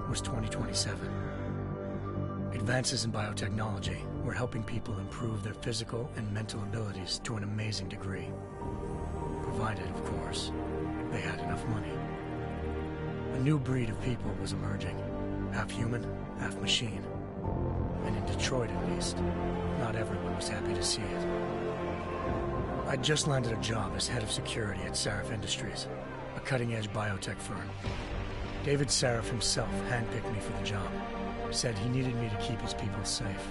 Was 2027. Advances in biotechnology were helping people improve their physical and mental abilities to an amazing degree. Provided, of course, they had enough money. A new breed of people was emerging. Half human, half machine. And in Detroit, at least, not everyone was happy to see it. I'd just landed a job as head of security at Sarif Industries, a cutting-edge biotech firm. David Sarif himself handpicked me for the job. Said he needed me to keep his people safe.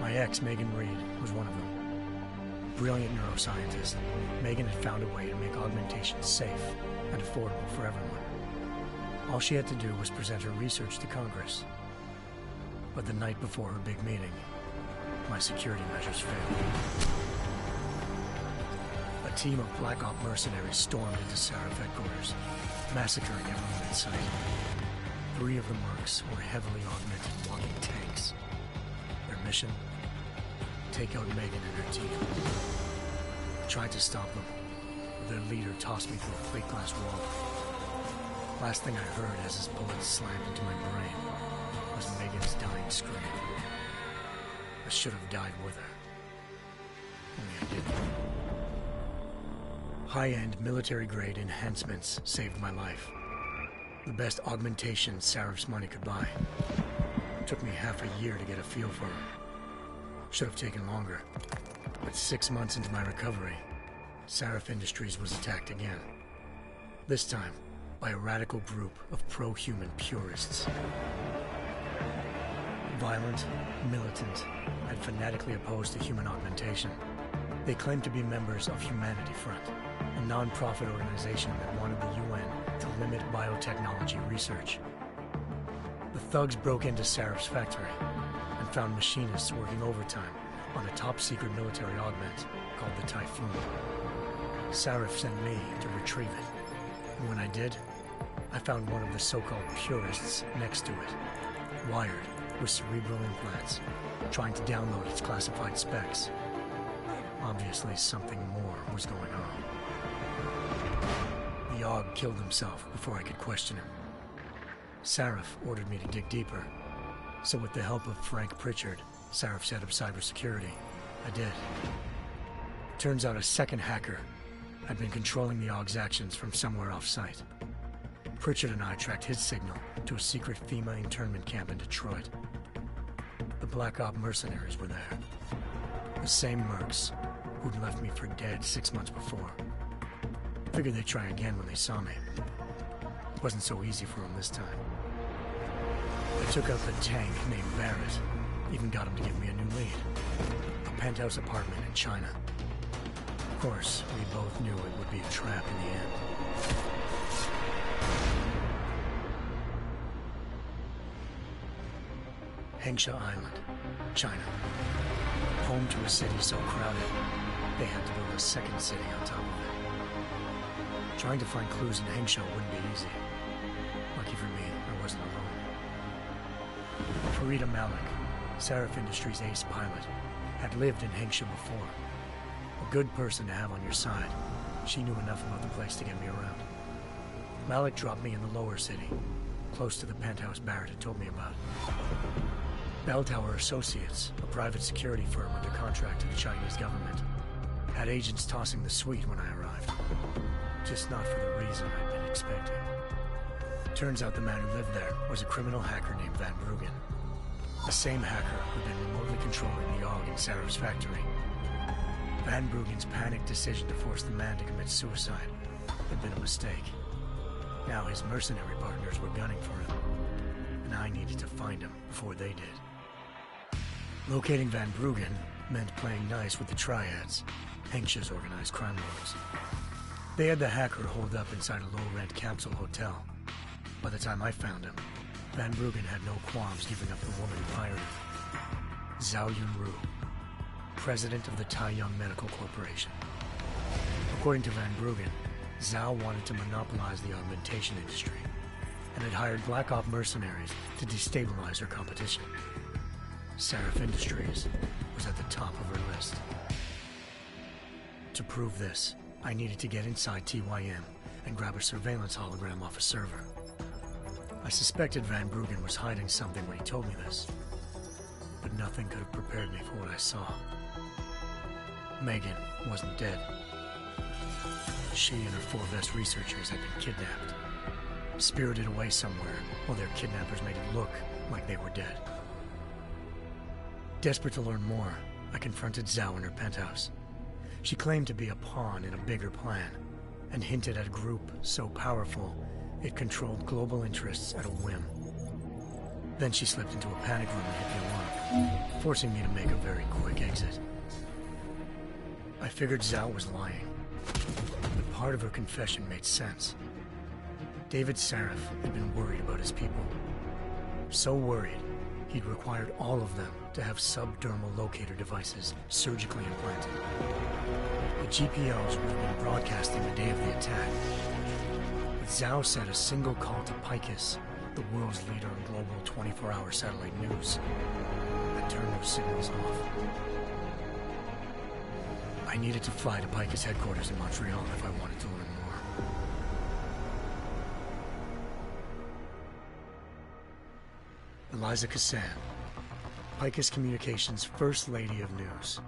My ex, Megan Reed, was one of them. Brilliant neuroscientist, Megan had found a way to make augmentation safe and affordable for everyone. All she had to do was present her research to Congress. But the night before her big meeting, my security measures failed. A team of Black Op mercenaries stormed into Sarif headquarters, massacring everyone in sight. 3 of the mercs were heavily augmented walking tanks. Their mission? Take out Megan and her team. I tried to stop them, but their leader tossed me through a plate glass wall. Last thing I heard as his bullets slammed into my brain was Megan's dying scream. I should have died with her. Only I didn't. High-end military-grade enhancements saved my life. The best augmentation Sarif's money could buy. It took me half a year to get a feel for her. Should have taken longer. But 6 months into my recovery, Sarif Industries was attacked again. This time, by a radical group of pro-human purists. Violent, militant, and fanatically opposed to human augmentation. They claimed to be members of Humanity Front, a non-profit organization that wanted the UN to limit biotechnology research. The thugs broke into Sarif's factory and found machinists working overtime on a top-secret military augment called the Typhoon. Sarif sent me to retrieve it, and when I did, I found one of the so-called purists next to it, wired with cerebral implants, trying to download its classified specs. Obviously, something more was going on. The AUG killed himself before I could question him. Sarif ordered me to dig deeper, so with the help of Frank Pritchard, Sarif's head of cybersecurity, I did. Turns out a second hacker, had been controlling the AUG's actions from somewhere off-site. Pritchard and I tracked his signal to a secret FEMA internment camp in Detroit. The Black Op mercenaries were there. The same mercs who'd left me for dead 6 months before. Figured they'd try again when they saw me. It wasn't so easy for them this time. I took out the tank named Barrett, even got him to give me a new lead. A penthouse apartment in China. Of course, we both knew it would be a trap in the end. Hengsha Island, China. Home to a city so crowded, they had to build a second city on top of it. Trying to find clues in Hengsha wouldn't be easy. Lucky for me, I wasn't alone. Farida Malik, Sarif Industries' ace pilot, had lived in Hengsha before. A good person to have on your side. She knew enough about the place to get me around. Malik dropped me in the lower city, close to the penthouse Barrett had told me about. Bell Tower Associates, a private security firm under contract to the Chinese government, had agents tossing the suite when I arrived. Just not for the reason I'd been expecting. Turns out the man who lived there was a criminal hacker named Van Bruggen. The same hacker who'd been remotely controlling the AUG in Sarif's factory. Van Bruggen's panicked decision to force the man to commit suicide had been a mistake. Now his mercenary partners were gunning for him, and I needed to find him before they did. Locating Van Bruggen meant playing nice with the Triads, Hengsha's organized crime lords. They had the hacker holed up inside a low-rent capsule hotel. By the time I found him, Van Bruggen had no qualms giving up the woman who hired him. Zhao Yunru, president of the Taiyang Medical Corporation. According to Van Bruggen, Zhao wanted to monopolize the augmentation industry and had hired Black Op mercenaries to destabilize her competition. Sarif Industries was at the top of her list. To prove this, I needed to get inside TYM and grab a surveillance hologram off a server. I suspected Van Bruggen was hiding something when he told me this, but nothing could have prepared me for what I saw. Megan wasn't dead. She and her 4 Vest researchers had been kidnapped, spirited away somewhere while their kidnappers made it look like they were dead. Desperate to learn more, I confronted Zhao in her penthouse. She claimed to be a pawn in a bigger plan, and hinted at a group so powerful it controlled global interests at a whim. Then she slipped into a panic room and hit the alarm, forcing me to make a very quick exit. I figured Zhao was lying, but part of her confession made sense. David Sarif had been worried about his people. So worried, he'd required all of them to have subdermal locator devices surgically implanted. The GPOs would have been broadcasting the day of the attack. But Zhao said a single call to Picus, the world's leader in global 24-hour satellite news, had turned those signals off. I needed to fly to Picus headquarters in Montreal if I wanted to learn more. Eliza Cassan, Picus Communications' First Lady of News.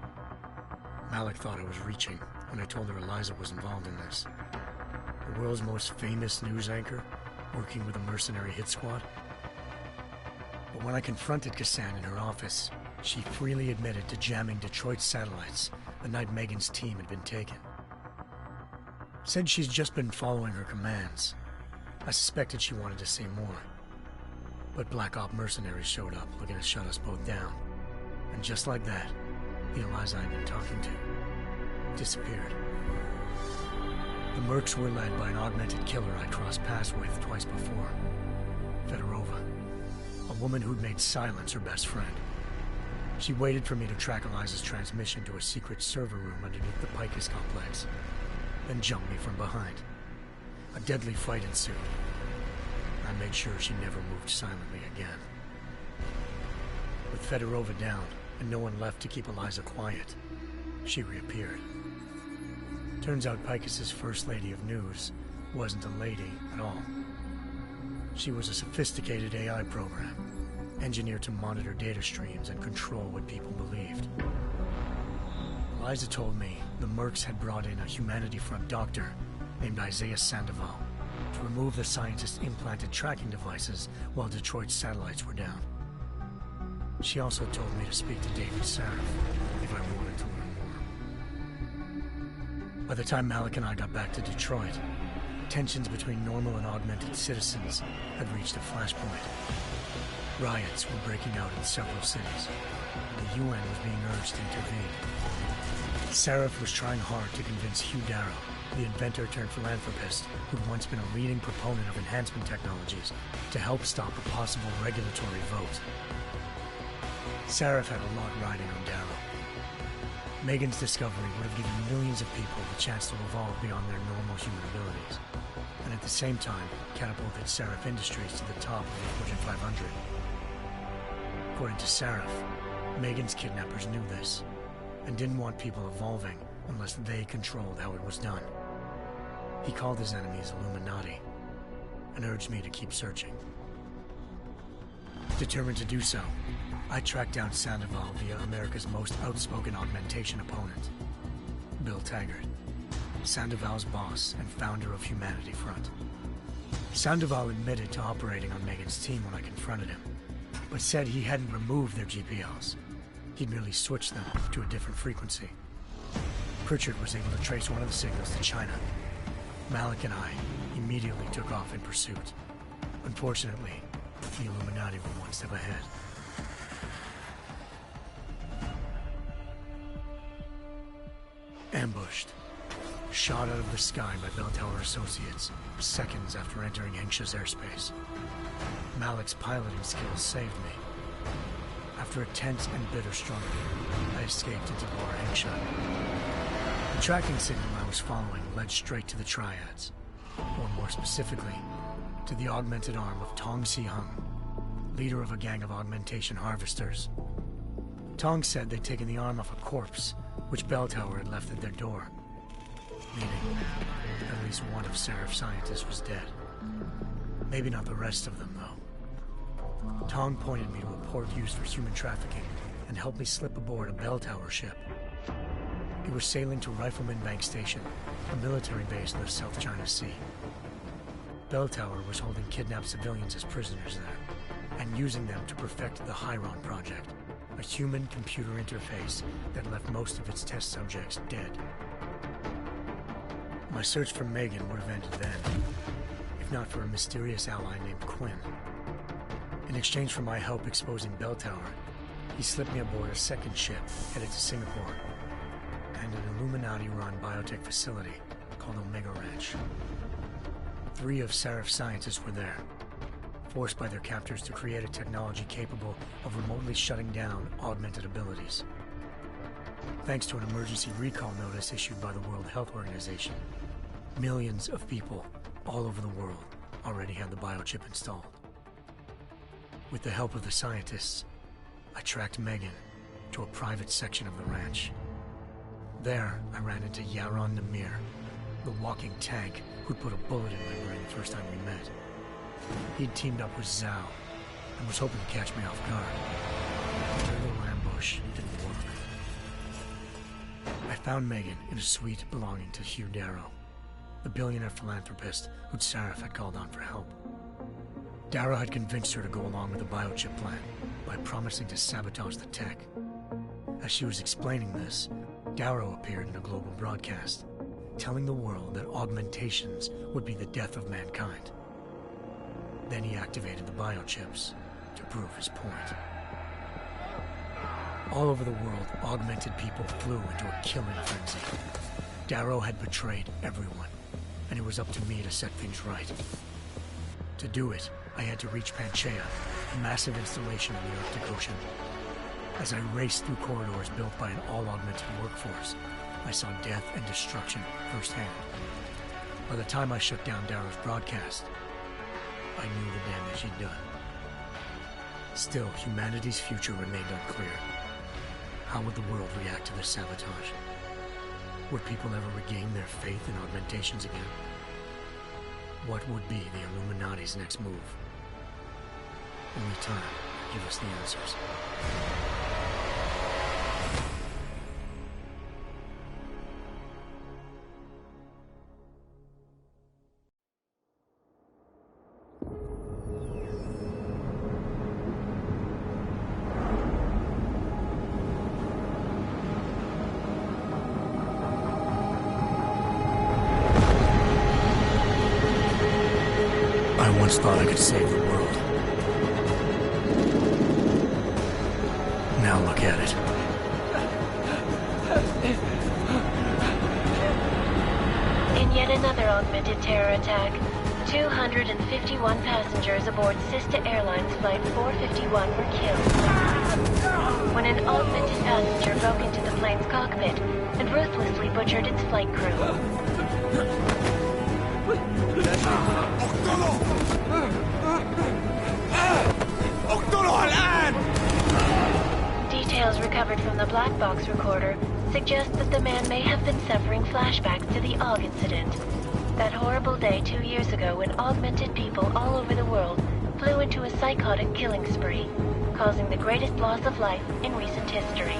Malik thought I was reaching when I told her Eliza was involved in this. The world's most famous news anchor, working with a mercenary hit squad. But when I confronted Cassan in her office, she freely admitted to jamming Detroit's satellites the night Megan's team had been taken. Said she's just been following her commands. I suspected she wanted to say more. But Black Op mercenaries showed up looking to shut us both down. And just like that, the Eliza I'd been talking to disappeared. The mercs were led by an augmented killer I'd crossed paths with twice before. Fedorova, a woman who'd made silence her best friend. She waited for me to track Eliza's transmission to a secret server room underneath the Picus complex, then jumped me from behind. A deadly fight ensued. I made sure she never moved silently again. With Fedorova down and no one left to keep Eliza quiet, she reappeared. Turns out Picus's First Lady of News wasn't a lady at all. She was a sophisticated AI program, engineered to monitor data streams and control what people believed. Eliza told me the Mercs had brought in a Humanity Front doctor named Isaiah Sandoval to remove the scientist's implanted tracking devices while Detroit's satellites were down. She also told me to speak to David Sarif if I wanted to learn more. By the time Malik and I got back to Detroit, tensions between normal and augmented citizens had reached a flashpoint. Riots were breaking out in several cities, and the UN was being urged to intervene. Sarif was trying hard to convince Hugh Darrow, the inventor-turned-philanthropist who'd once been a leading proponent of enhancement technologies, to help stop a possible regulatory vote. Sarif had a lot riding on Darrow. Megan's discovery would have given millions of people the chance to evolve beyond their normal human abilities, and at the same time catapulted Sarif Industries to the top of the Fortune 500. According to Sarif, Megan's kidnappers knew this, and didn't want people evolving unless they controlled how it was done. He called his enemies Illuminati, and urged me to keep searching. Determined to do so, I tracked down Sandoval via America's most outspoken augmentation opponent, Bill Taggart, Sandoval's boss and founder of Humanity Front. Sandoval admitted to operating on Megan's team when I confronted him, but said he hadn't removed their GPLs. He'd merely switched them to a different frequency. Pritchard was able to trace one of the signals to China. Malik and I immediately took off in pursuit. Unfortunately, the Illuminati were one step ahead. Ambushed. Shot out of the sky by Bell Tower Associates, seconds after entering Hengsha's airspace. Malik's piloting skills saved me. After a tense and bitter struggle, I escaped into Lower Hengsha. The tracking signal I was following led straight to the Triads, or more specifically, to the augmented arm of Tong Si-hung, leader of a gang of augmentation harvesters. Tong said they'd taken the arm off a corpse, which Bell Tower had left at their door, meaning at least one of Sarif's scientists was dead. Maybe not the rest of them, though. Tong pointed me to a port used for human trafficking and helped me slip aboard a Bell Tower ship. It was sailing to Rifleman Bank Station, a military base in the South China Sea. Bell Tower was holding kidnapped civilians as prisoners there, and using them to perfect the Hyron Project, a human-computer interface that left most of its test subjects dead. My search for Megan would have ended then, if not for a mysterious ally named Quinn. In exchange for my help exposing Bell Tower, he slipped me aboard a second ship headed to Singapore and an Illuminati-run biotech facility called Omega Ranch. 3 of Sarif's scientists were there, forced by their captors to create a technology capable of remotely shutting down augmented abilities. Thanks to an emergency recall notice issued by the World Health Organization, millions of people all over the world already had the biochip installed. With the help of the scientists, I tracked Megan to a private section of the ranch. There, I ran into Yaron Namir, the walking tank who'd put a bullet in my brain the first time we met. He'd teamed up with Zhao and was hoping to catch me off guard. But their little ambush didn't work. I found Megan in a suite belonging to Hugh Darrow, the billionaire philanthropist who'd Sarif had called on for help. Darrow had convinced her to go along with the biochip plan by promising to sabotage the tech. As she was explaining this, Darrow appeared in a global broadcast, telling the world that augmentations would be the death of mankind. Then he activated the biochips to prove his point. All over the world, augmented people flew into a killing frenzy. Darrow had betrayed everyone, and it was up to me to set things right. To do it, I had to reach Panchaea, a massive installation in the Arctic Ocean. As I raced through corridors built by an all-augmented workforce, I saw death and destruction firsthand. By the time I shut down Darrow's broadcast, I knew the damage he'd done. Still, humanity's future remained unclear. How would the world react to this sabotage? Would people ever regain their faith in augmentations again? What would be the Illuminati's next move? Only time could give us the answers. I once thought I could save the world. Now look at it. In yet another augmented terror attack, 251 passengers aboard Sister Airlines Flight 451 were killed when an augmented passenger broke into the plane's cockpit and ruthlessly butchered its flight crew. Details recovered from the black box recorder suggest that the man may have been suffering flashbacks to the AUG incident. That horrible day 2 years ago when augmented people all over the world flew into a psychotic killing spree, causing the greatest loss of life in recent history.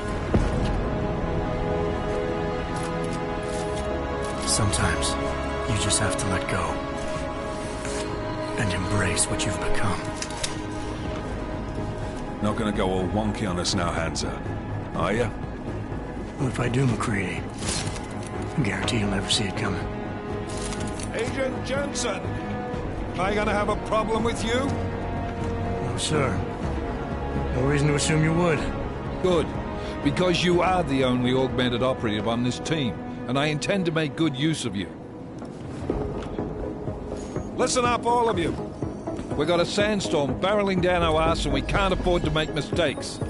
Sometimes, you just have to let go. And embrace what you've become. Not gonna go all wonky on us now, Hansa, are ya? Well, if I do, McCready, I guarantee you'll never see it coming. Agent Jensen! Am I gonna have a problem with you? No, sir. No reason to assume you would. Good. Because you are the only augmented operative on this team, and I intend to make good use of you. Listen up, all of you. We've got a sandstorm barreling down our arse and we can't afford to make mistakes.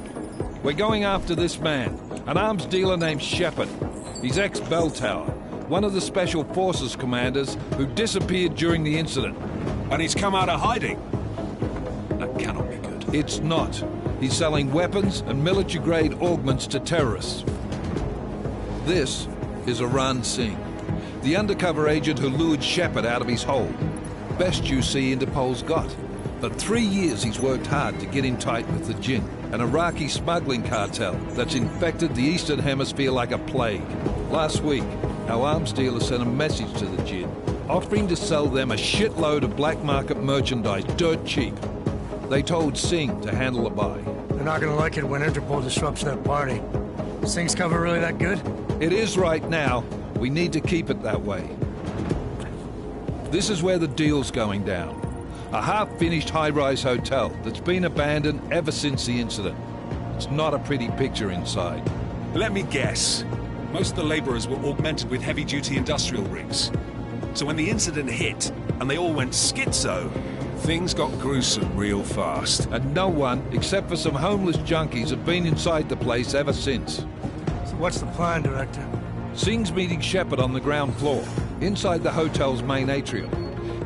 We're going after this man, an arms dealer named Shepard. He's ex-Bell Tower, one of the Special Forces commanders who disappeared during the incident. And he's come out of hiding. That cannot be good. It's not. He's selling weapons and military-grade augments to terrorists. This is Iran Singh, the undercover agent who lured Shepard out of his hole. Best you see Interpol's got. For 3 years he's worked hard to get in tight with the Jinn, an Iraqi smuggling cartel that's infected the Eastern Hemisphere like a plague. Last week, our arms dealer sent a message to the Jinn, offering to sell them a shitload of black market merchandise dirt cheap. They told Singh to handle the buy. They're not gonna like it when Interpol disrupts that party. Singh's cover really that good? It is right now. We need to keep it that way. This is where the deal's going down. A half-finished high-rise hotel that's been abandoned ever since the incident. It's not a pretty picture inside. Let me guess. Most of the laborers were augmented with heavy-duty industrial rigs. So when the incident hit, and they all went schizo, things got gruesome real fast. And no one, except for some homeless junkies, have been inside the place ever since. So what's the plan, Director? Singh's meeting Shepard on the ground floor, inside the hotel's main atrium.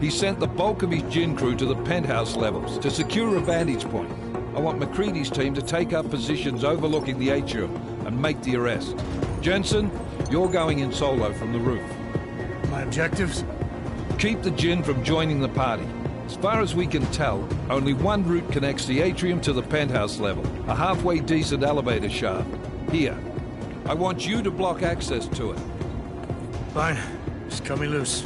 He sent the bulk of his Jinn crew to the penthouse levels to secure a vantage point. I want McCready's team to take up positions overlooking the atrium and make the arrest. Jensen, you're going in solo from the roof. My objectives? Keep the Jinn from joining the party. As far as we can tell, only one route connects the atrium to the penthouse level, a halfway decent elevator shaft. Here. I want you to block access to it. Fine. Just cut me loose.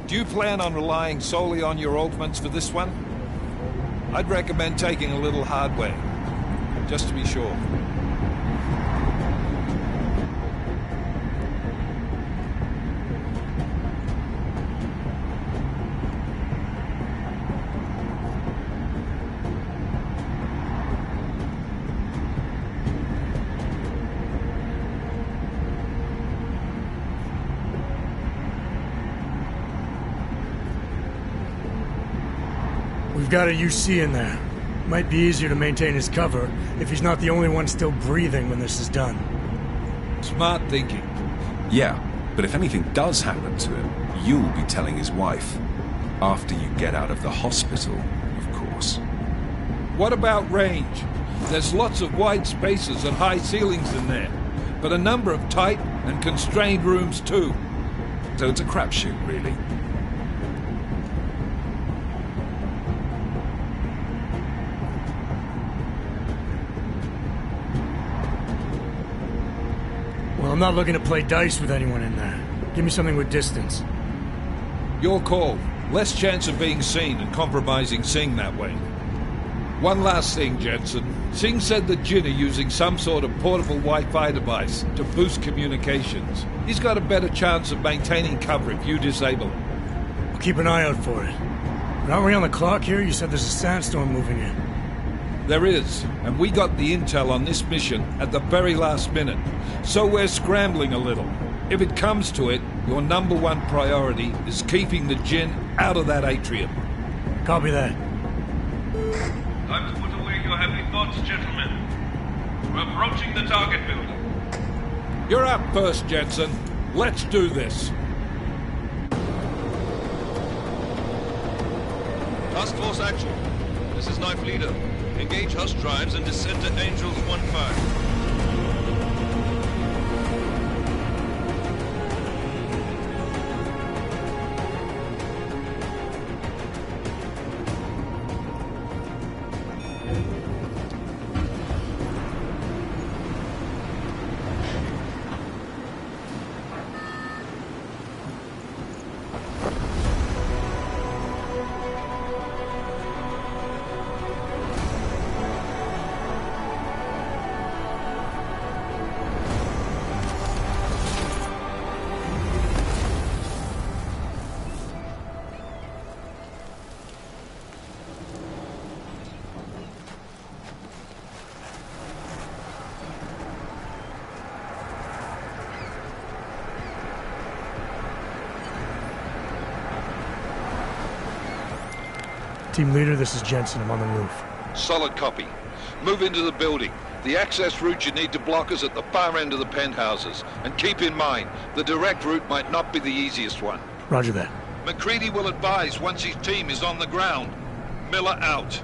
Do you plan on relying solely on your augments for this one? I'd recommend taking a little hardware, just to be sure. We've got a UC in there. Might be easier to maintain his cover if he's not the only one still breathing when this is done. Smart thinking. Yeah, but if anything does happen to him, you'll be telling his wife. After you get out of the hospital, of course. What about range? There's lots of wide spaces and high ceilings in there, but a number of tight and constrained rooms too. So it's a crapshoot, really. Well, I'm not looking to play dice with anyone in there. Give me something with distance. Your call. Less chance of being seen and compromising Singh that way. One last thing, Jensen. Singh said the Jinn are using some sort of portable Wi-Fi device to boost communications. He's got a better chance of maintaining cover if you disable it. I'll keep an eye out for it. Aren't we on the clock here? You said there's a sandstorm moving in. There is, and we got the intel on this mission at the very last minute. So we're scrambling a little. If it comes to it, your number one priority is keeping the Jinn out of that atrium. Copy that. Time to put away your heavy thoughts, gentlemen. We're approaching the target building. You're up first, Jensen. Let's do this. Task Force action. This is Knife Leader. Engage Hush drives and descend to Angels 1-5. Team leader, this is Jensen. I'm on the roof. Solid copy. Move into the building. The access route you need to block is at the far end of the penthouses. And keep in mind, the direct route might not be the easiest one. Roger that. McCready will advise once his team is on the ground. Miller out.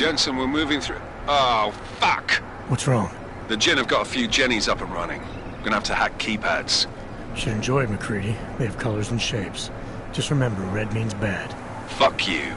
Jensen, we're moving through... Oh, fuck! What's wrong? The Jinn have got a few Jennies up and running. Gonna have to hack keypads. Should enjoy it, McCready. They have colors and shapes. Just remember, red means bad. Fuck you.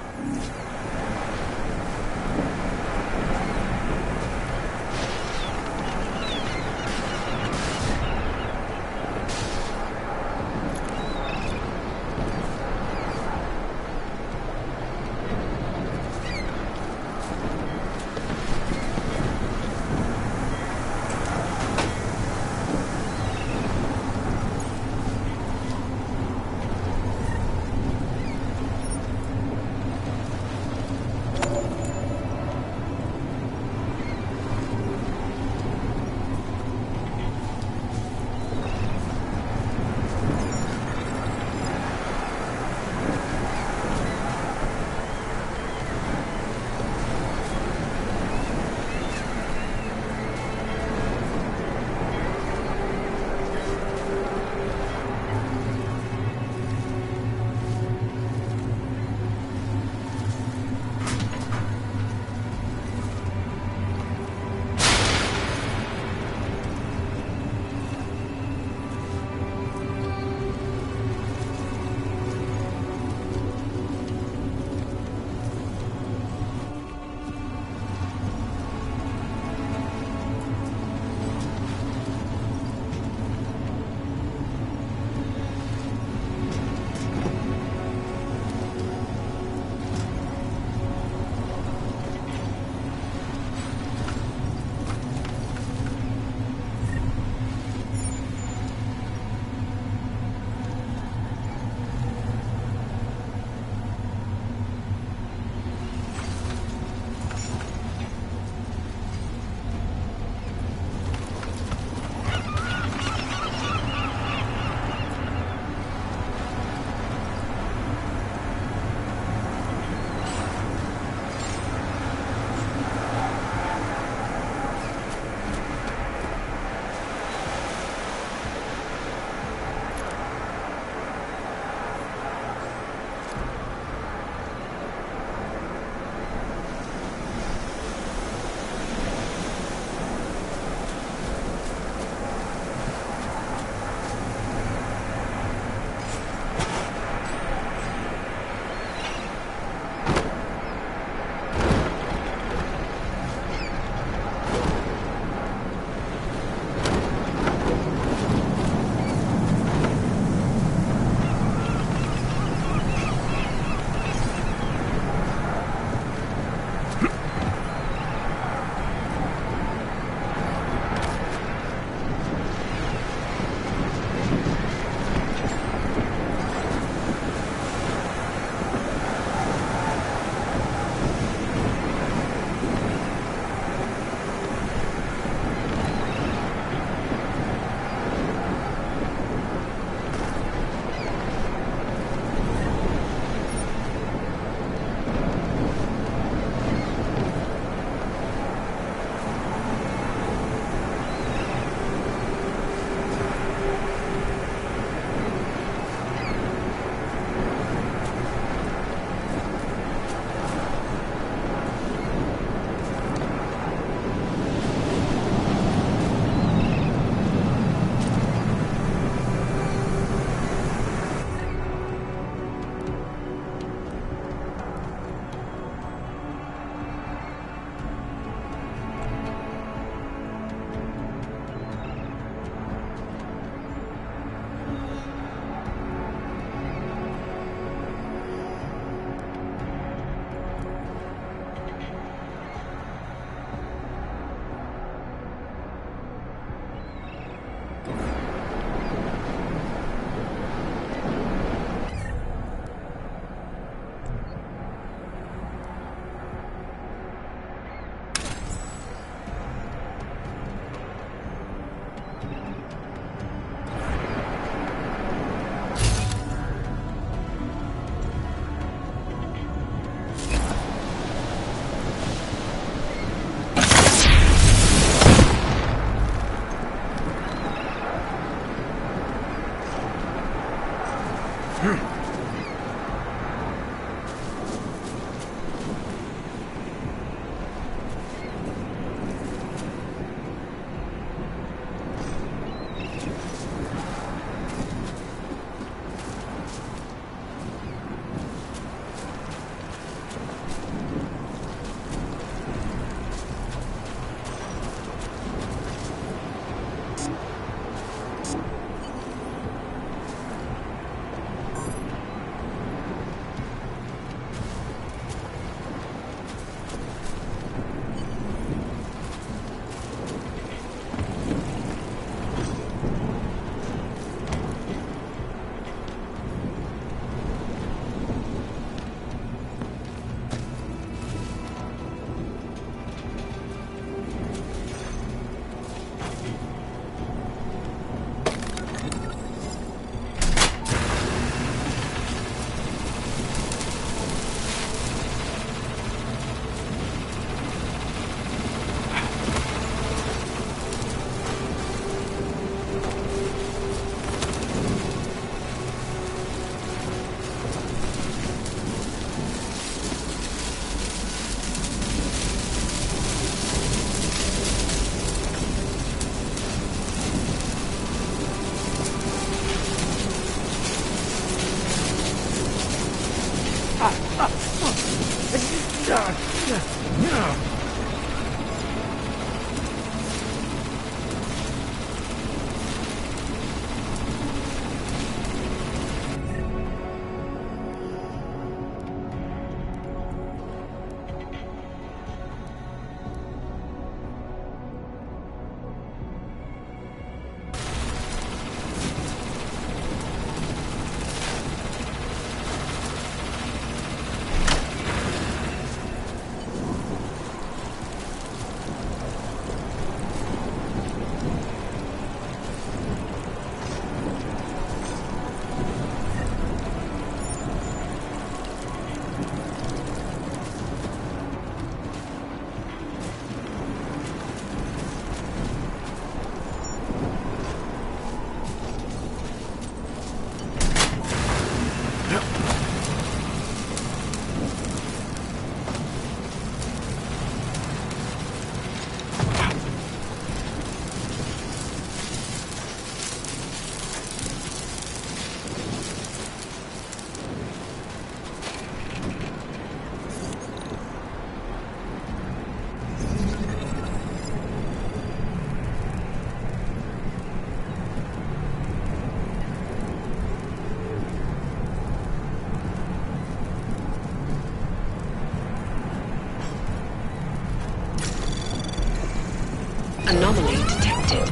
Anomaly detected.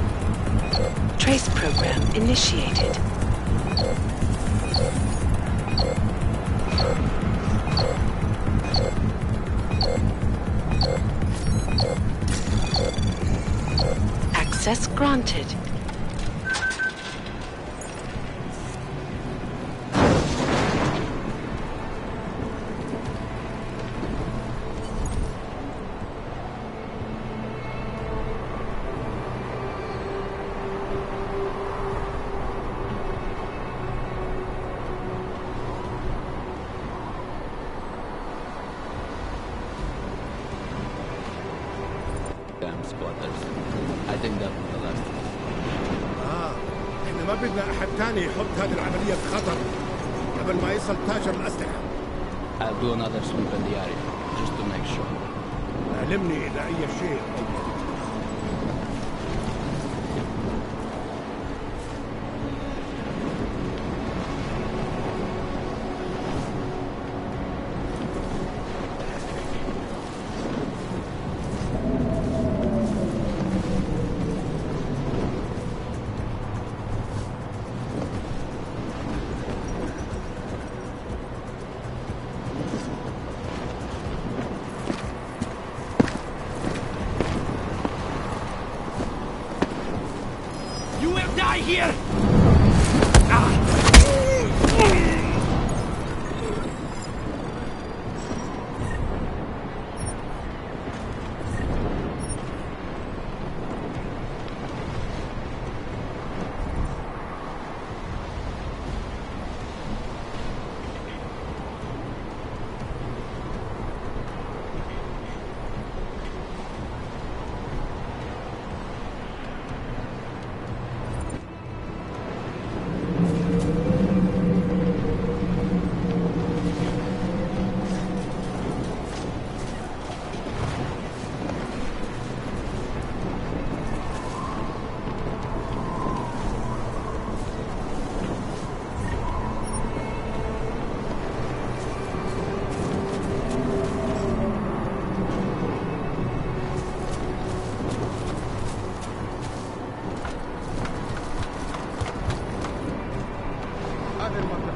Trace program initiated. Access granted. Damn squatters. I think that was the last one. احنا ما بدنا احد تاني يحط هذه العملية في خطر قبل ما يصل تاجر الأسلحة. I'll do another sweep in the area, just to make sure. علمني إذا أي شيء.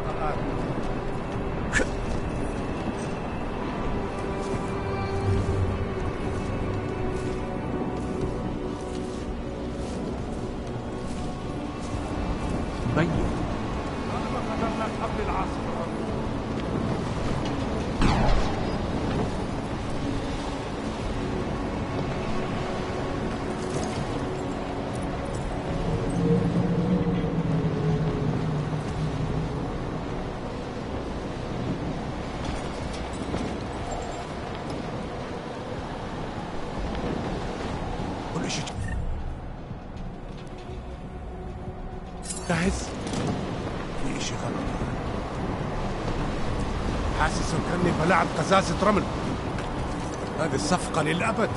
اللقاءات. ميت. ما قدرنا قبل العصر. كل شيء تحس في شيء غلط. حاسس كأني بلعب قزازة رمل. هذه الصفقة للأبد.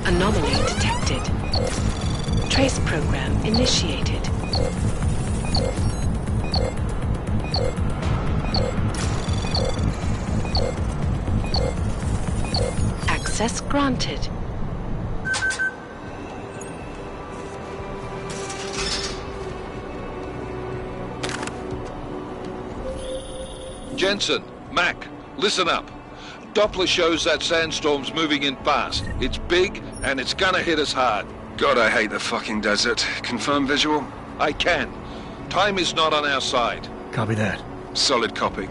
Anomaly detected. Trace program initiated. Access granted. Jensen, Mac, listen up. Doppler shows that sandstorm's moving in fast. It's big, and it's gonna hit us hard. God, I hate the fucking desert. Confirm visual? I can. Time is not on our side. Copy that. Solid copy.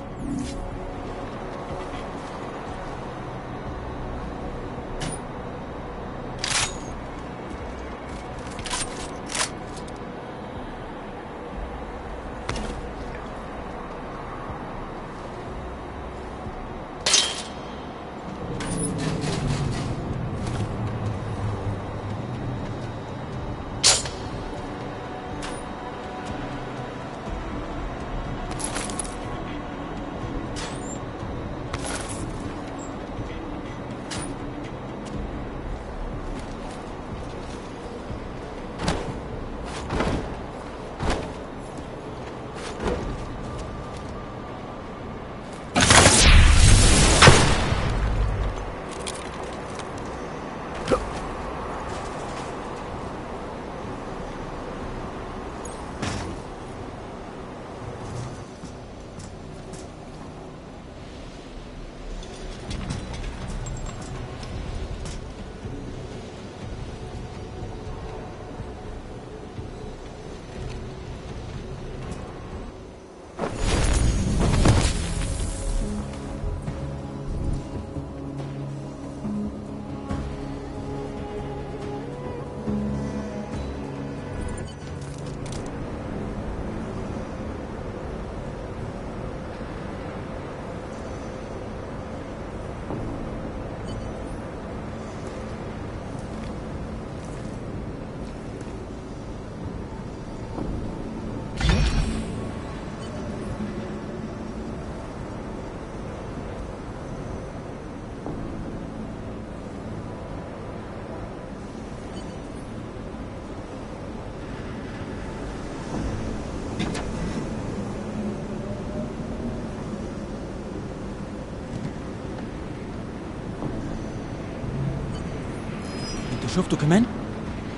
شفته كمان؟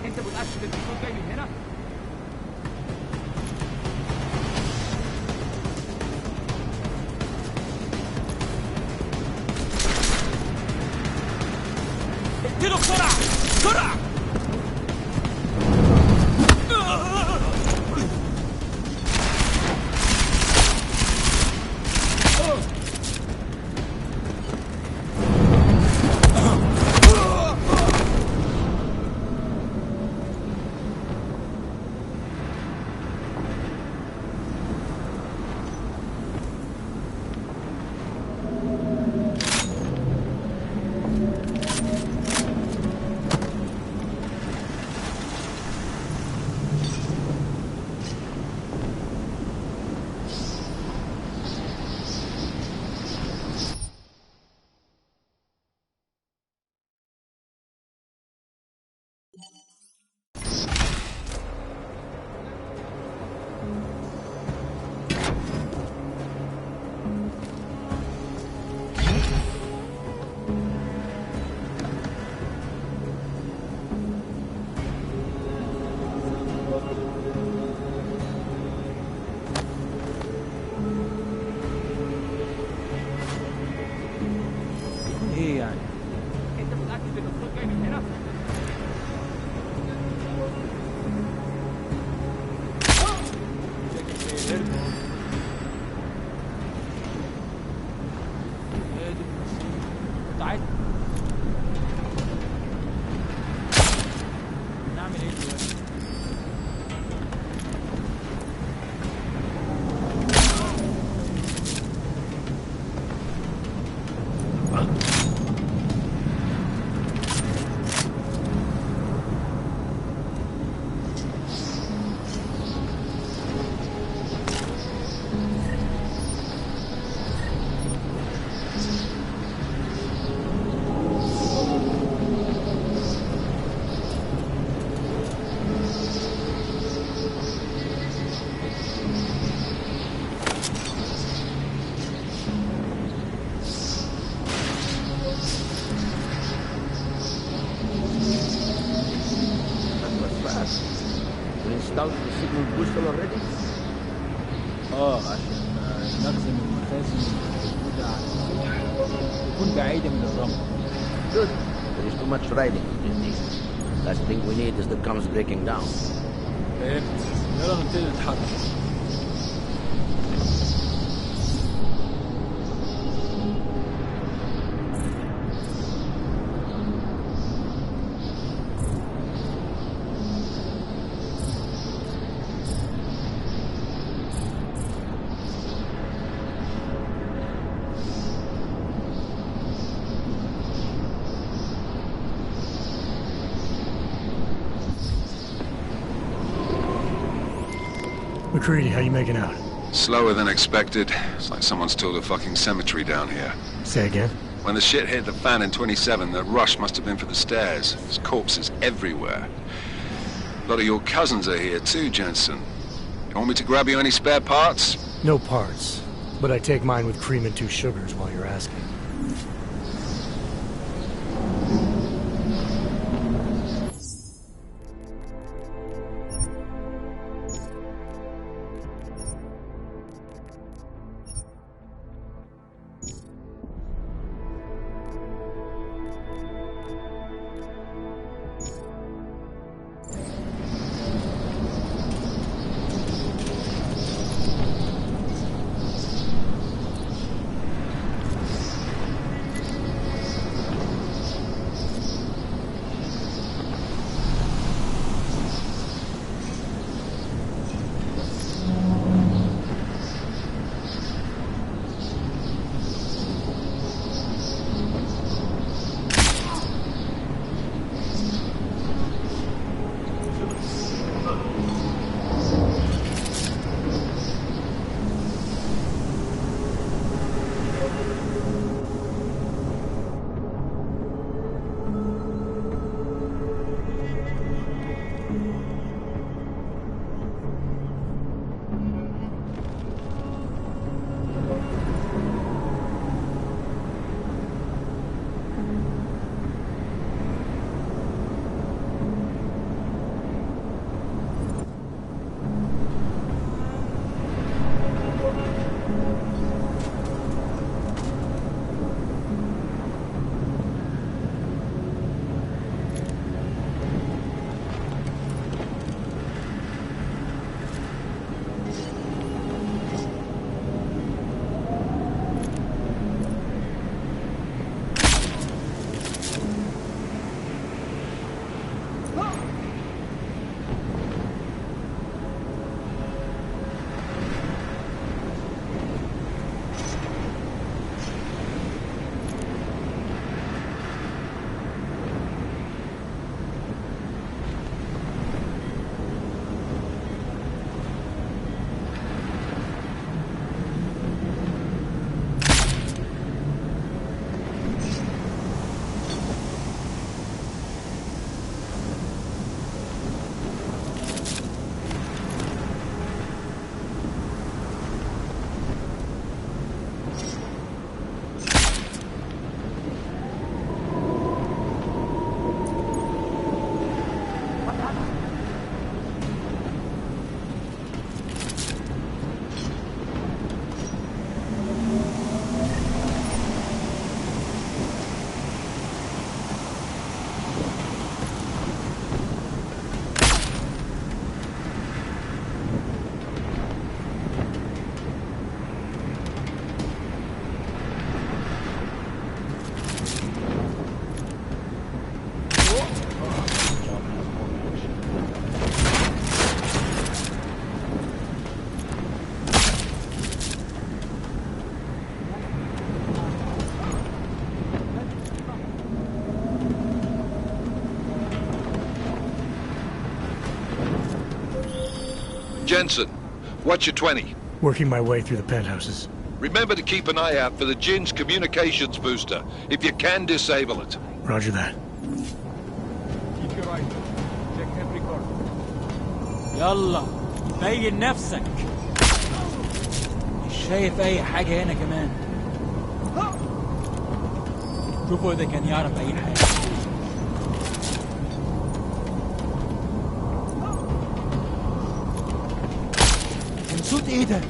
انت متأكد ان الصوت جاي من هنا؟ اقتله بسرعة! بسرعة! ايه يعني؟ انت متأكد ان الصوت جاي من هنا؟ تعال نعمل ايه دلوقتي؟ عشان نخزن المخازن الموجودة على السطح تكون بعيدة من الرمل. Good. There is too much riding in this. Last thing we need is the comms breaking down. فهمت. يلا نبتدي نتحرك. McCready, how you making out? Slower than expected. It's like someone's tilled a fucking cemetery down here. Say again? When the shit hit the fan in 27, the rush must have been for the stairs. There's corpses everywhere. A lot of your cousins are here too, Jensen. You want me to grab you any spare parts? No parts. But I take mine with cream and 2 sugars while you're asking. Jensen, what's your 20? Working my way through the penthouses. Remember to keep an eye out for the Jinn's communications booster. If you can, disable it. Roger that. Keep your eyes open. Check every corner. يلا بين نفسك. مش شايف أي حاجة هنا كمان. شوفوا إذا كان يعرف أي حاجة. صوت إيه ده؟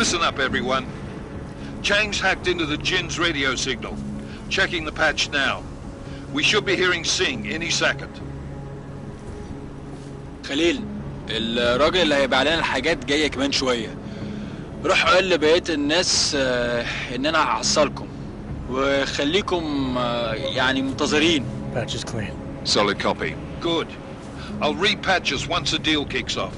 Listen up, everyone. Chang's hacked into the Jinn's radio signal. Checking the patch now. We should be hearing Sing any second. خليل، الراجل اللي هيبيع لنا الحاجات جاية كمان شوية. روح قول لبقية الناس إن أنا هحصلكم وخليكم يعني منتظرين. Patch is clean. Solid copy. Good. I'll repatch us once the deal kicks off.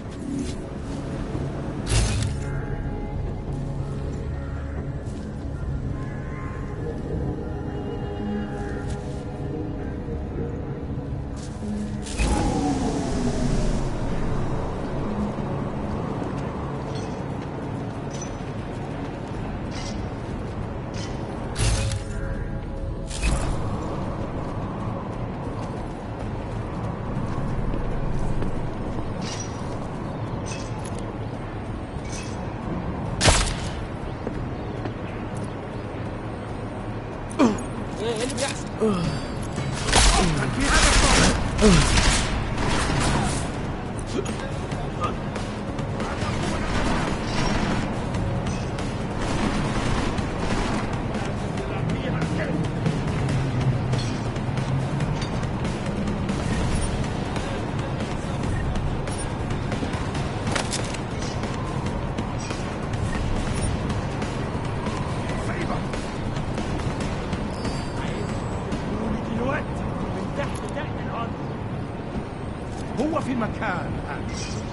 هو في مكان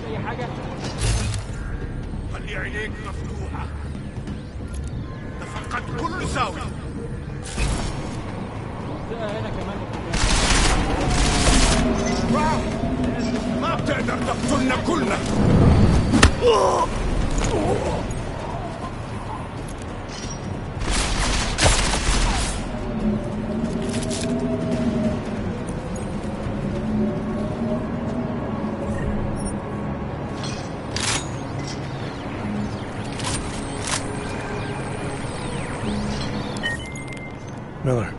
اي حاجه. خلي عينيك مفتوحه. تفقد كل زاويه. هنا كمان ما بتقدر تقتلنا كلنا. Miller,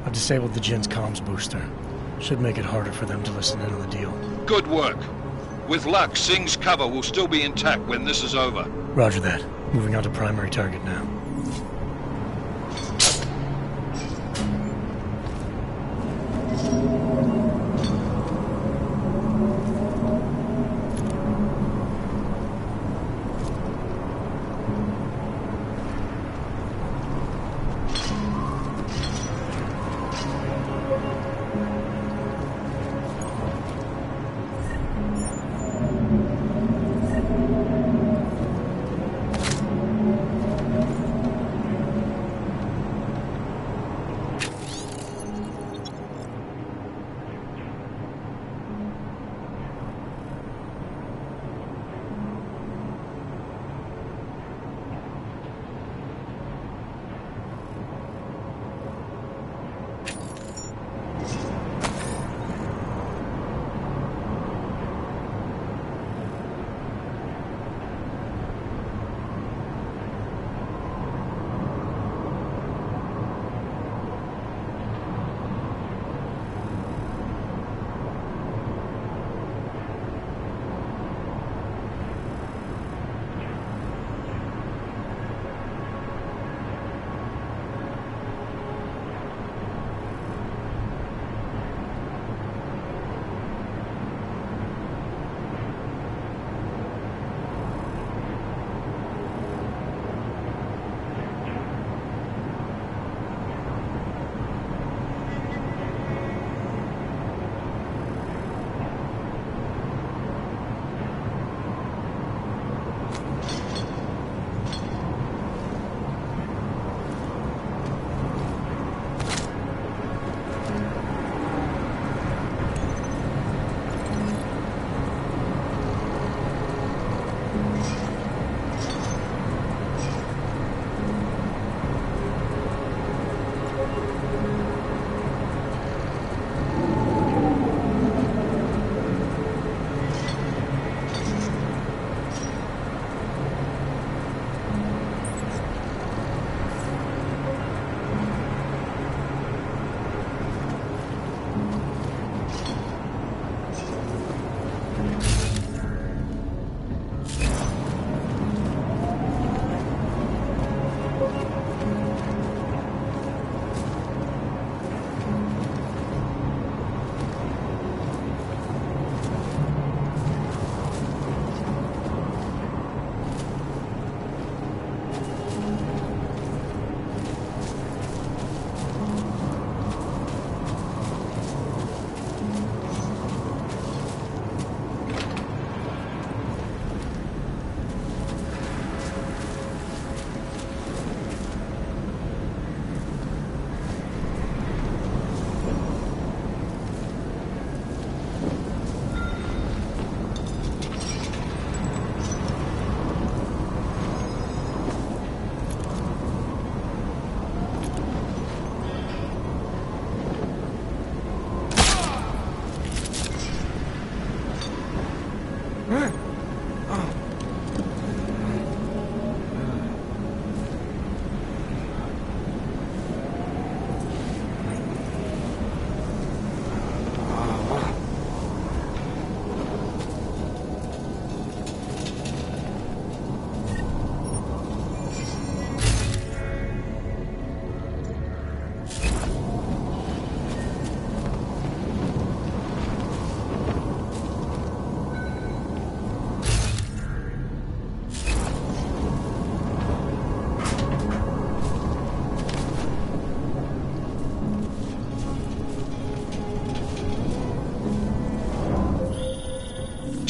I've disabled the Jinn's comms booster. Should make it harder for them to listen in on the deal. Good work. With luck, Singh's cover will still be intact when this is over. Roger that. Moving on to primary target now.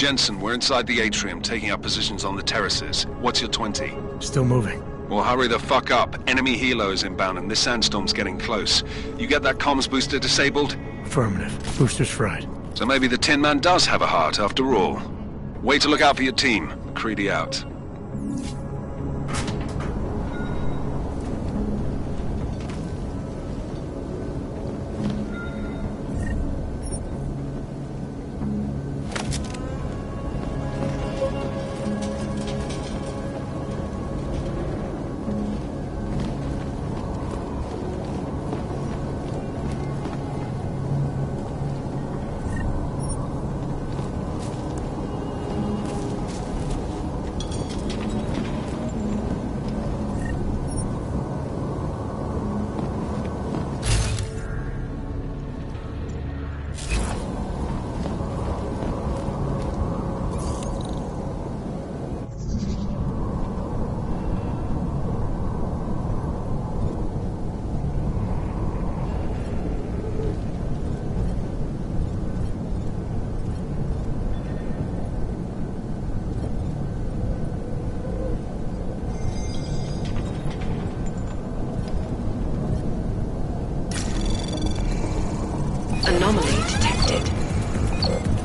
Jensen, we're inside the atrium, taking up positions on the terraces. What's your 20? Still moving. Well, hurry the fuck up. Enemy helo is inbound and this sandstorm's getting close. You get that comms booster disabled? Affirmative. Booster's fried. So maybe the Tin Man does have a heart after all. Way to look out for your team. Creedy out. Anomaly detected.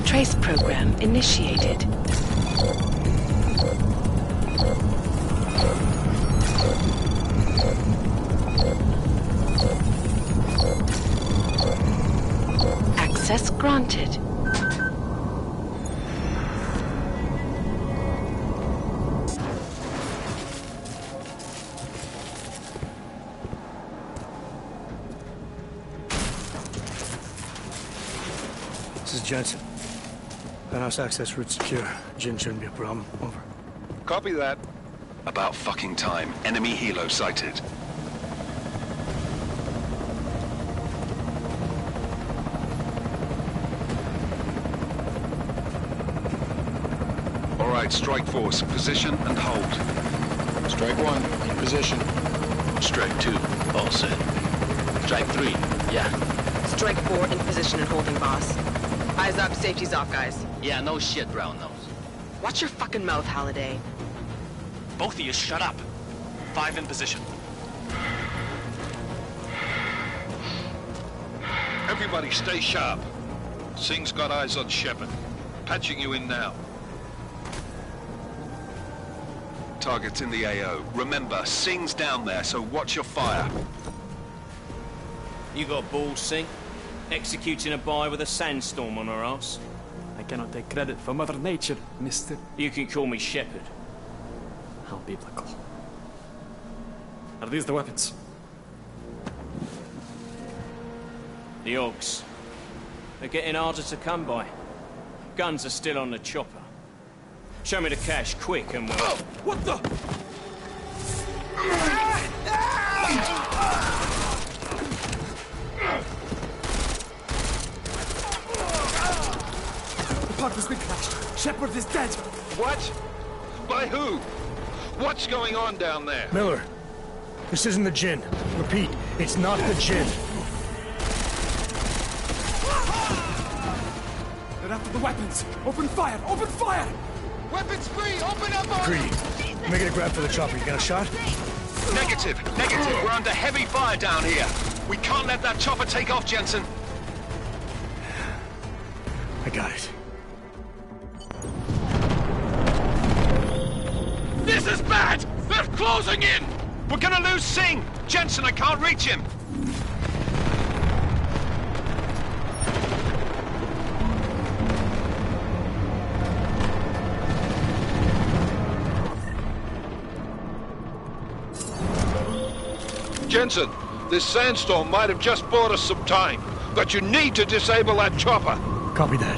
Trace program initiated. Access granted. This is Jensen. Penthouse access route secure. Jin shouldn't be a problem. Over. Copy that. About fucking time. Enemy helo sighted. All right, strike force. Position and hold. Strike 1, in position. Strike 2, all set. Strike 3, yeah. Strike 4, in position and holding, boss. Eyes up, safety's off, guys. Yeah, no shit, brown nose. Watch your fucking mouth, Halliday. Both of you shut up. 5 in position. Everybody stay sharp. Singh's got eyes on Shepard. Patching you in now. Target's in the AO. Remember, Singh's down there, so watch your fire. You got balls, Singh? Executing a buy with a sandstorm on our ass? I cannot take credit for Mother Nature, mister. You can call me Shepard. How biblical. Are these the weapons? The Ogs. They're getting harder to come by. Guns are still on the chopper. Show me the cash, quick, and we'll... Oh, what the? The part has been crashed. Shepard is dead. What? By who? What's going on down there? Miller, this isn't the Jinn. Repeat, it's not the Jinn. They're after the weapons. Open fire! Open fire! Weapons free! Open up on Greedy, making a grab for the chopper. You got a shot? Negative. We're under heavy fire down here. We can't let that chopper take off, Jensen. I got it. This is bad! They're closing in! We're gonna lose Singh! Jensen, I can't reach him! Jensen, this sandstorm might have just bought us some time, but you need to disable that chopper. Copy that.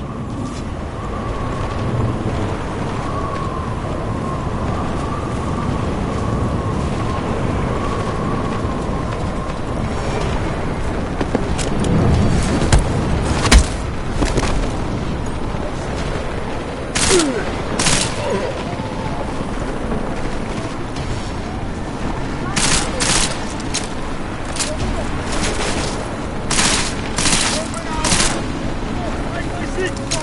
Shit!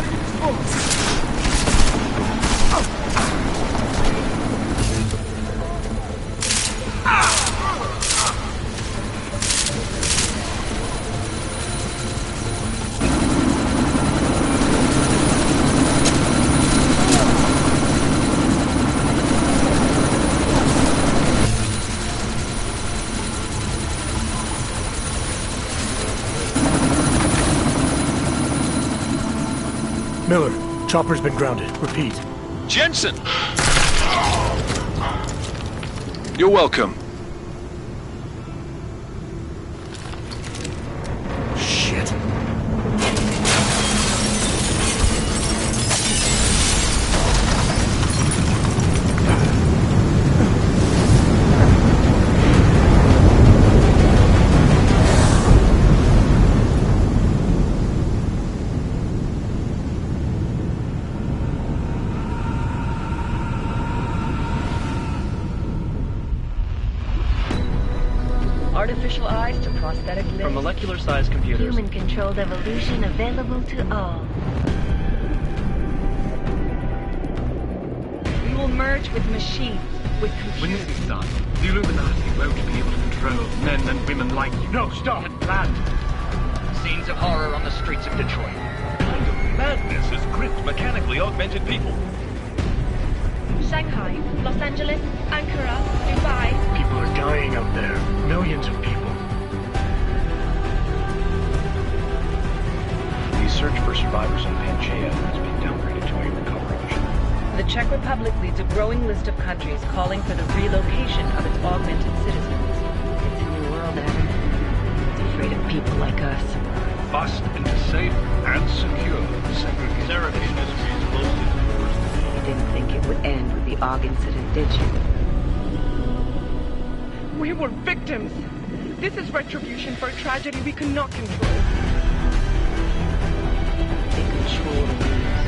Miller, chopper's been grounded. Repeat. Jensen! You're welcome. Shit. Artificial eyes to prosthetic limbs. From molecular-sized computers. Human-controlled evolution available to all. We will merge with machines, with computers. When this is done, the Illuminati won't be able to control men and women like you. No, stop! Had planned. Scenes of horror on the streets of Detroit. What kind of madness has gripped mechanically augmented people? Shanghai, Los Angeles, Ankara, Dubai. People are dying out there. Millions of people. The search for survivors on Pangaea has been downgraded to a recovery mission. The Czech Republic leads a growing list of countries calling for the relocation of its augmented citizens. It's a new world, Adam. It's afraid of people like us. Bust into safe and secure segregation. Therapy industry is close to You didn't think it would end with the AUG incident, did you? We were victims. This is retribution for a tragedy we could not control. They control the news.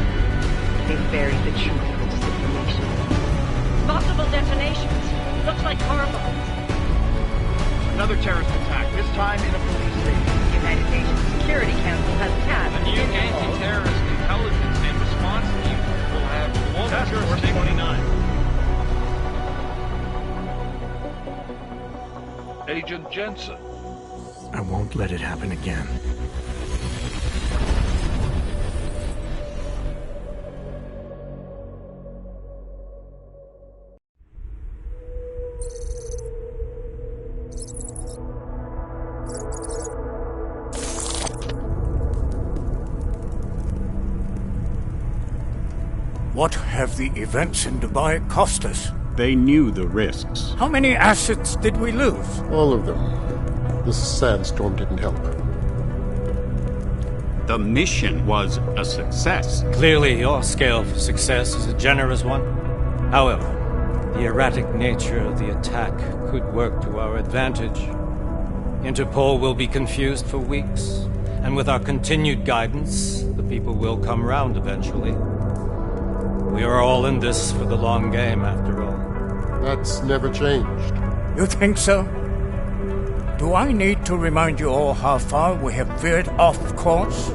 They buried the truth with disinformation. Multiple detonations. Looks like car bombs. Another terrorist attack, this time in a police station. The United Nations Security Council has tasked A new anti-terrorist intelligence and response team will have global jurisdiction. 29. Agent Jensen. I won't let it happen again. What have the events in Dubai cost us? They knew the risks. How many assets did we lose? All of them. This sandstorm didn't help. The mission was a success. Clearly, your scale for success is a generous one. However, the erratic nature of the attack could work to our advantage. Interpol will be confused for weeks, and with our continued guidance, the people will come round eventually. We are all in this for the long game, after all. That's never changed. You think so? Do I need to remind you all how far we have veered off course?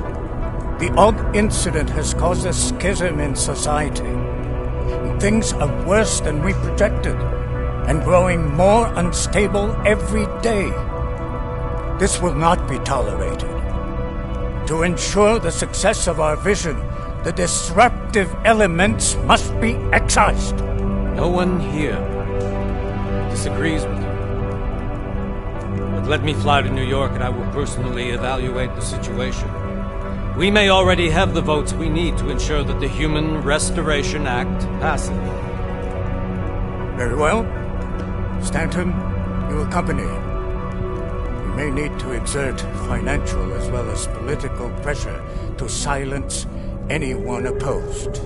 The AUG incident has caused a schism in society. Things are worse than we projected, and growing more unstable every day. This will not be tolerated. To ensure the success of our vision, the disruptive elements must be excised. No one here disagrees with you. But let me fly to New York and I will personally evaluate the situation. We may already have the votes we need to ensure that the Human Restoration Act passes. Very well. Stanton, you accompany. We may need to exert financial as well as political pressure to silence anyone opposed.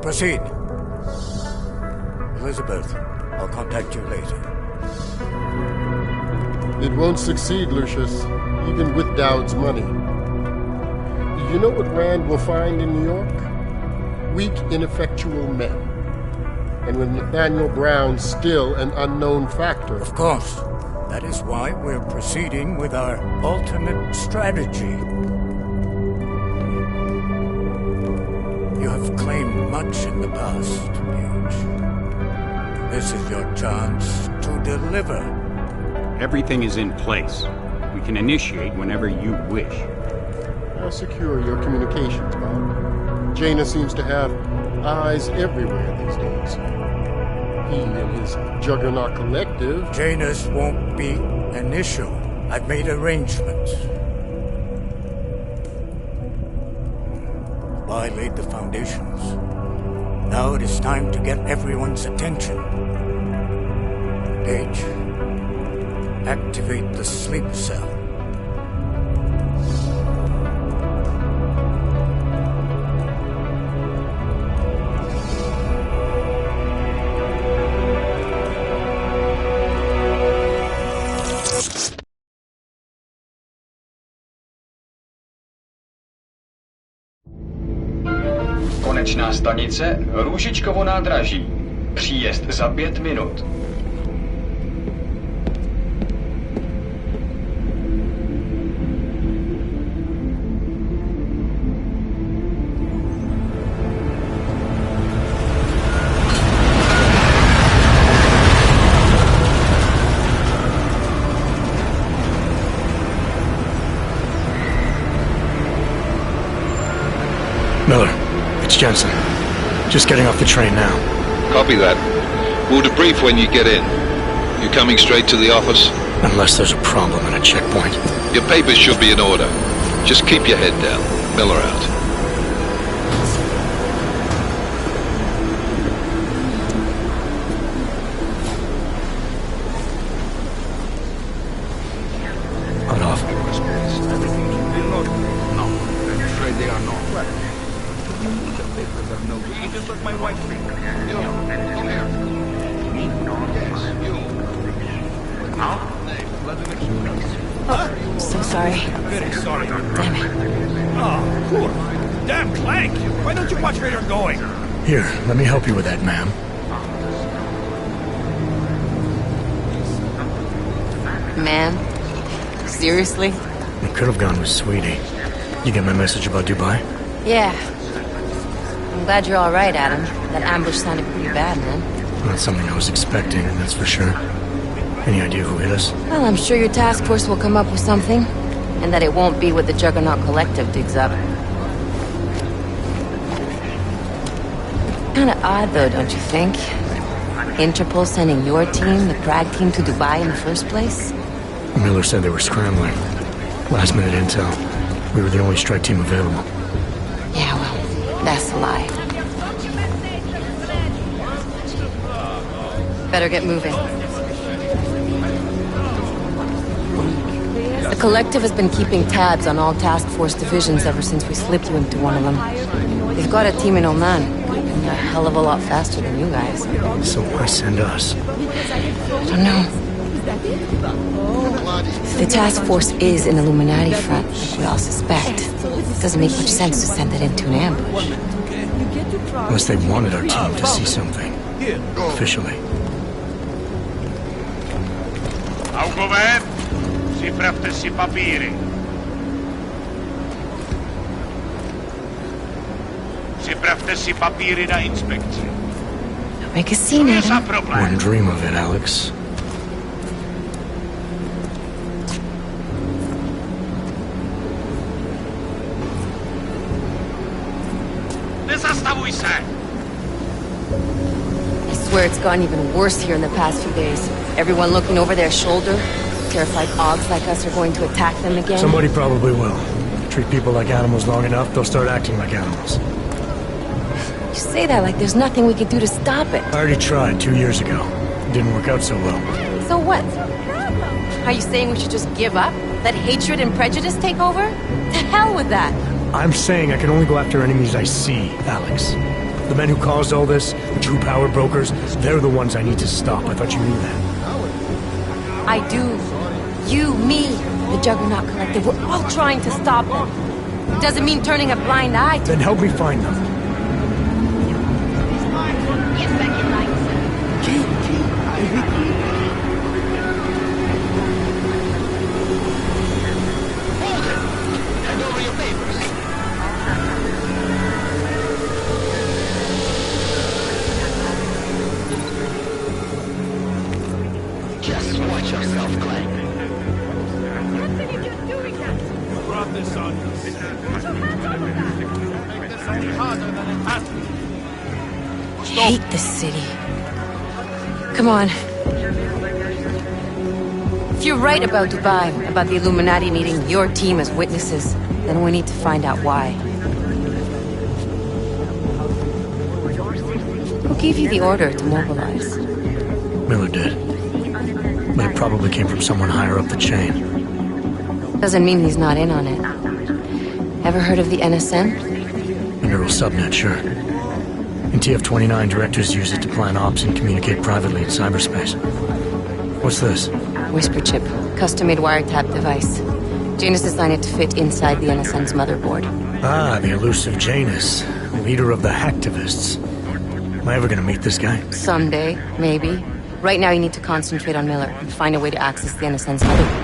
Proceed. Elizabeth, I'll contact you later. It won't succeed, Lucius, even with Dowd's money. You know what Rand will find in New York? Weak, ineffectual men. And with Nathaniel Brown still an unknown factor. Of course. That is why we're proceeding with our alternate strategy. You have claimed much in the past, Paige. This is your chance to deliver. Everything is in place. We can initiate whenever you wish. How secure are your communications, Bob? Jaina seems to have eyes everywhere these days. He and his Juggernaut Collective... Jaina's won't be an issue. I've made arrangements. Dubai laid the foundations. Now it is time to get everyone's attention. Gage, activate the sleep cell. Konečná stanice Růžičkovo nádraží. Příjezd za 5 minut. Miller, it's Jensen. Just getting off the train now. Copy that. We'll debrief when you get in. You coming straight to the office? Unless there's a problem at a checkpoint. Your papers should be in order. Just keep your head down. Miller out. Hold off. No, I'm afraid they are not. The papers are no good. Just like my wife thinks. You, come here. Me? Yes, you. Now? I'm so sorry. Very sorry. Damn it. Oh, poor. Damn Clank. Why don't you watch where you're going? Here, let me help you with that, ma'am. Man? Seriously? It could have gone with Sweetie. You get my message about Dubai? Yeah. I'm glad you're alright, Adam. That ambush sounded pretty bad, man. Not something I was expecting, that's for sure. Any idea who hit us? Well, I'm sure your task force will come up with something. And that it won't be what the Juggernaut Collective digs up. Kinda odd, though, don't you think? Interpol sending your team, the Prague team, to Dubai in the first place? Miller said they were scrambling. Last minute intel. We were the only strike team available. Yeah, well, that's a lie. Better get moving. The Collective has been keeping tabs on all task force divisions ever since we slipped you into one of them. They've got a team in Oman, and a hell of a lot faster than you guys. So why send us? I don't know. If the task force is an Illuminati front, like we all suspect, it doesn't make much sense to send it into an ambush. Unless they wanted our team to see something. Officially. Augover, připravte si papíry. Připravte si papíry na inspekci. Make a scene, Adam. Wouldn't dream of it, Alex. Nezastavuj se! I swear it's gotten even worse here in the past few days. Everyone looking over their shoulder. Terrified Augs like us are going to attack them again. Somebody probably will. Treat people like animals long enough, they'll start acting like animals. You say that like there's nothing we could do to stop it. I already tried 2 years ago. It didn't work out so well. So what? Are you saying we should just give up? Let hatred and prejudice take over? To hell with that! I'm saying I can only go after enemies I see, Alex. The men who caused all this, the true power brokers, they're the ones I need to stop. I thought you knew that. I do. You, me, the Juggernaut Collective, we're all trying to stop them. Doesn't mean turning a blind eye to Then help me find them. Just watch yourself, Clank. Brought this on you. Make this any harder than it has to be. hate this city. Come on. If you're right about Dubai, about the Illuminati needing your team as witnesses, then we need to find out why. Who gave you the order to mobilize? Miller did. But it probably came from someone higher up the chain. Doesn't mean he's not in on it. Ever heard of the NSN? A neural subnet, sure. In TF-29, directors use it to plan ops and communicate privately in cyberspace. What's this? Whisper chip. Custom-made wiretap device. Janus designed it to fit inside the NSN's motherboard. Ah, the elusive Janus. Leader of the hacktivists. Am I ever gonna meet this guy? Someday, maybe. Right now you need to concentrate on Miller and find a way to access the NSN's motherboard.